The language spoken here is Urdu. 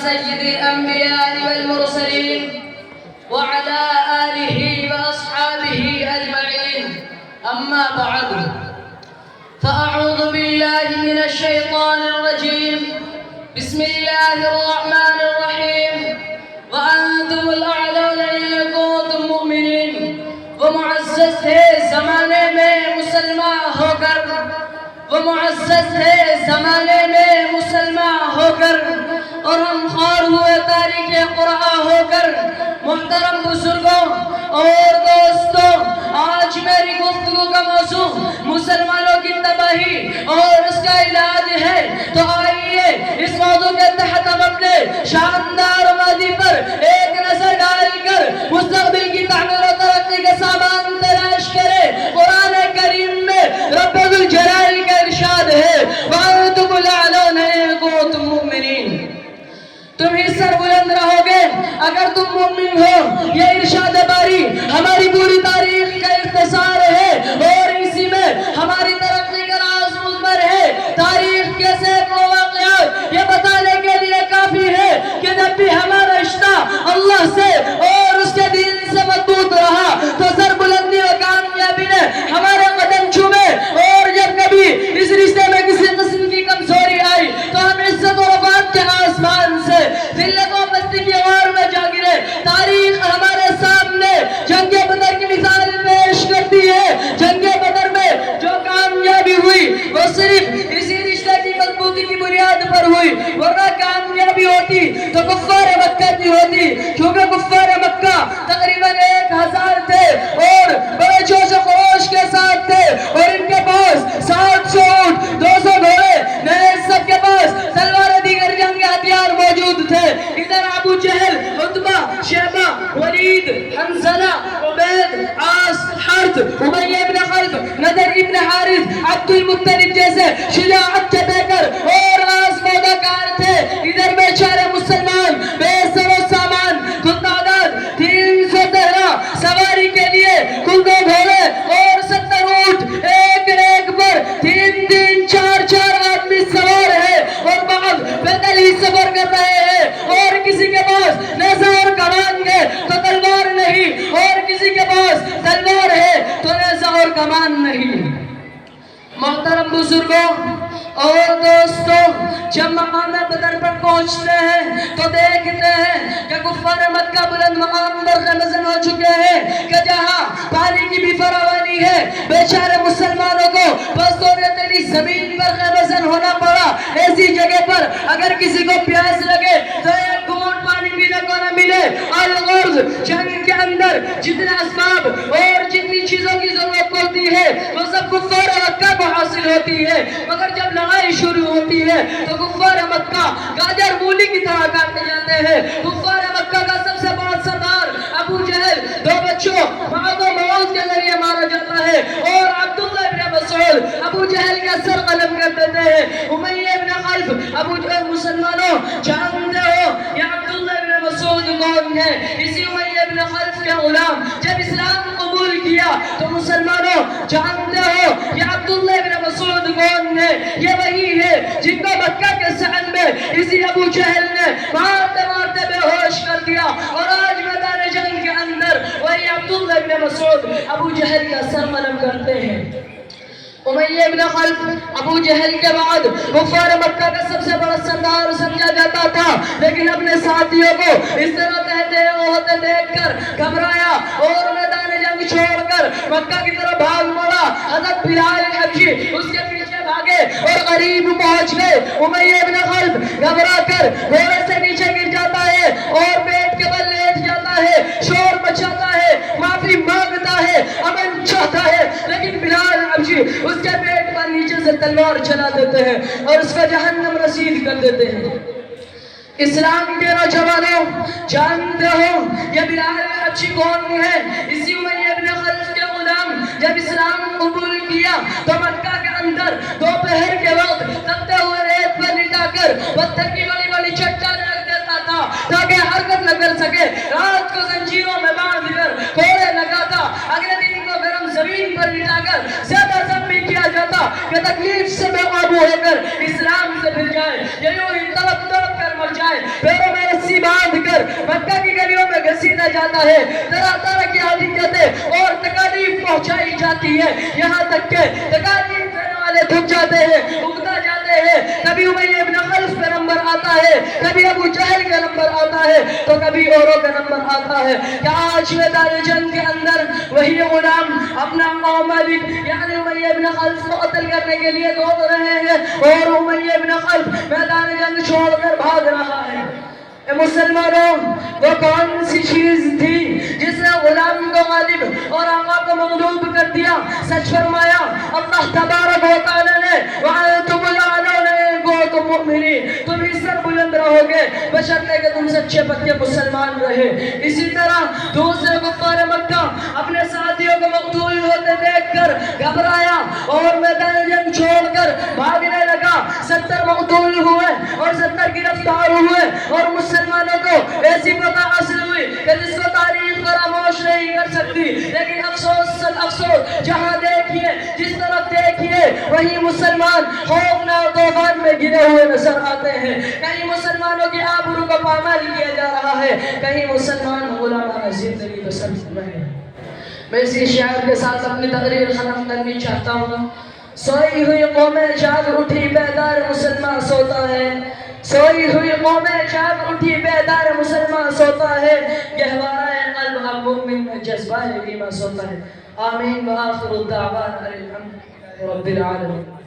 سيد الأنبياء والمرسلين وعلى آله وأصحابه أجمعين، أما بعد، فأعوذ بالله من الشيطان الرجيم. بسم الله الرحمن الرحيم. وأنتم الأعلون إن كنتم مؤمنين. وہ معزز تھے زمانے میں مسلمان ہو کر، وہ معزز تھے زمانے میں مسلمان ہو کر، اور ہم خوار ہوئے تاریخ قرآن ہو کر. محترم بزرگوں اور دوستوں، آج میری گفتگو کا موضوع مسلمانوں کی تباہی اور اس کا علاج ہے. تو آئیے اس موضوع کے تحت ہم اپنے شاندار ماضی پر ایک نظر ڈال کر مستقبل کی تعمیر و ترقی کے سامان تلاش کریں. قرآن کریم میں رب ذوالجلال کا ارشاد ہے، وَأَنْتُمُ الْأَعْلَوْنَ إِن كُنتُم مُؤْمِنِينَ. تم ہی سر بلند رہو گے اگر تم مومن ہو. یہ ارشاد باری ہماری پوری تاریخ کا اختصار ہے اور اسی میں ہماری ترقی کا راز مضمر ہے. تاریخ کے سینکڑوں واقعات یہ بتانے کے لیے کافی ہے کہ جب بھی ہمارا رشتہ اللہ سے اور اس کے دین سے مضبوط رہا تو سر بلندی اور کامیابی نے ہمارے قدم چومے، اور جب کبھی اس رشتے میں کسی قسم کی کمزوری آئی تو ہم عزت و وفات کے آسمان سے ذلت و پستی کی غار میں جا گرے. تاریخ ہمارے سامنے جنگ بدر کی مثال پیش کرتی ہے. جنگ بدر میں جو کامیابی ہوئی وہ صرف اسی رشتے کی مضبوطی کی بنیاد پر ہوئی، ورنہ کامیابی ہوتی تو کفار مکہ کی ہوتی، کیونکہ کفار مکہ تقریباً 1000 تھے اور بڑے جوش و خروش کے ساتھ تھے، اور ان کے پاس 700 اونٹ، 200 گھوڑے، نیز سب کے پاس تلواریں، دیگر جنگ کے ہتھیار موجود تھے. ادھر ابو جہل، عتبہ، شیبہ، ولید، حنظلہ، عبید، عاص، حرث، امیہ ابن خلف، نضر ابن حارث، عبد المطلب جیسے شجاعت کے پیکر اور آزمودہ کار تھے. ادھر بیچارے مسلمان بے سر و سامان، کل تعداد 313، سواری کے لیے کل 2 گھوڑے اور 70 اونٹ، ایک پر 3 4 آدمی سوار ہے، اور بعض پیدل ہی سفر کر رہے ہیں. اور کسی کے پاس نیزہ اور کمان ہے تو تلوار نہیں، اور کسی کے پاس تلوار ہے تو نیزہ اور کمان نہیں. محترم بزرگوں اور دوستوں، جب مقام بدر پر پہنچتے ہیں تو دیکھتے ہیں کہ کفار مکہ بلند مقام پر خیمزن ہو چکے ہیں، کہ جہاں پانی کی بھی فراوانی ہے بیچارے مسلمانوں کو بس و ریتیلی زمین پر خیمزن ہونا پڑا. ایسی جگہ پر اگر کسی کو پیاس لگے تو ایک گھونٹ پانی پینے کو نہ ملے. الغرض جنگ کے اندر جتنے اسباب اور جتنی چیزوں کی ضرورت پڑتی ہے وہ سب کفار مکہ کو حاصل ہوتی ہے، مگر جب لڑائی شروع ہوتی ہے تو کفار مکہ گاجر مولی کی طرح کاٹے جاتے ہیں. کفار مکہ کا سب سے بڑا سردار ابو جہل 2 بچوں معاذ و معوذ کے ذریعے مارا جاتا ہے، اور عبداللہ ابن مسعود ابو جہل کا سر قلم کر دیتے ہیں. امیہ ابن خلف، ابو جہل، مسلمانوں جانتے ہو یہ عبداللہ ابن مسعود کون ہے؟ اسی امیہ ابن خلف کے غلام جب اسلام قبول کیا تو مسلمانوں جانتے ہو یہ عبداللہ ابن مسعود کون ہے؟ یہ وہی ہے جن کو مکہ کے صحن میں اسی ابو جہل نے مارتے مارتے بے ہوش کر دیا، اور آج میدان جنگ کے اندر وہی عبداللہ ابن مسعود ابو جہل کا سر قلم کرتے ہیں. امیہ ابن خلف ابو جہل کے بعد کفار مکہ کا سب سے بڑا سردار سمجھا جاتا تھا، لیکن اپنے ساتھیوں کو اس طرح کہتے ہوتے دیکھ کر گھبرایا اور میدان جنگ چھوڑ کر مکہ کی طرف بھاگ پڑا. حضرت بلال حبشی اس کے پیچھے بھاگے اور قریب پہنچ گئے. امیہ ابن خلف گھبرا کر گھوڑے سے نیچے گر جاتا ہے اور پیٹ کے بل لیٹ جاتا ہے، شور مچاتا ہے، معافی مانگتا ہے، امن چاہتا ہے، لیکن بلال حبشی اس کے پیٹ پر نیچے سے تلوار چلا دیتے ہیں اور اس کا جہنم رسید کر دیتے ہیں. اسلام کے نوجوانوں جانتے ہو یہ بلال حبشی کون ہے؟ اسی امیہ ابن خلف کے غلام جب اسلام قبول کیا تو مکہ کے اندر دوپہر کے وقت تپتے ہوئے ریت پر لٹا کر پتھر کی بڑی بڑی چٹانیں رکھ دیتا تھا تاکہ حرکت نہ کر سکے. رات کو زنجیروں میں باندھ کر کوڑے لگاتا، اگلے دن کو گرم زمین پر لٹا کر زیادہ زخمی کیا جاتا کہ تکلیف سے بے قابو ہو کر اسلام سے پھر جائے، یوں ہی تڑپ تڑپ کر مر جائے. پیروں میں دیا جاتا ہے، طرح طرح کی اذیتیں اور تکالیف پہنچائی جاتی ہے، یہاں تک کہ تکالیف دینے والے تھک جاتے ہیں، اگتا جاتے ہیں۔ کبھی امیہ ابن خلف کا نمبر آتا ہے، کبھی ابو جہل کا نمبر آتا ہے، تو کبھی اوروں کا نمبر آتا ہے۔ کہ آج میدان جنگ کے اندر وہی غلام اپنا قوم مالک یعنی امیہ ابن خلف کو قتل کرنے کے لیے دوڑ رہے ہیں، اور امیہ ابن خلف میدان جنگ چھوڑ کر بھاگ رہا ہے۔ اے مسلمانوں، وہ کون سی چیز تھی جس نے غلام کو غالب اور آقا کو مغلوب کر دیا؟ سچ فرمایا اللہ تبارک و تعالی نے وَأَنْتُمُ الْأَعْلَوْنَ إِن كُنتُم مُؤْمِنِينَ، تم اس سے بلند رہو گے بشرطے کہ تم سچے پکے مسلمان رہے۔ اسی طرح دوسرے کفار مکہ اپنے ساتھیوں کو مقتول ہوتے دیکھ کر گھبرایا اور میدان جنگ چھوڑ کر بھاگنے لگا۔ 70 مقتول ہوئے اور 70 گرفتار ہوئے، اور مسلمانوں کو ایسی فتح حاصل ہوئی کہ جس کو تاریخ فراموش نہیں کر سکتی۔ لیکن افسوس افسوس، جہاں دیکھیے جس طرف دیکھیے وہی مسلمان خوفناک طوفان میں گرے ہوئے نظر آتے ہیں۔ کہیں مسلمانوں کی آبرو کو پامال کیا جا رہا ہے، کہیں مسلمان غلامانہ زندگی بسر رہے ہیں۔ میں اسی شعر کے ساتھ اپنی تقریر ختم کرنی چاہتا ہوں۔ سوئی ہوئی قومیں جاگ اٹھی بیدار مسلمان سوتا ہے، سوئی ہوئی قومیں جاگ اٹھی بیدار مسلمان سوتا ہے، گہوارہ قلب اب مومن میں جذبہ ایمان سوتا ہے۔ آمین وآخر الدعوان الحمدللہ رب العالمین۔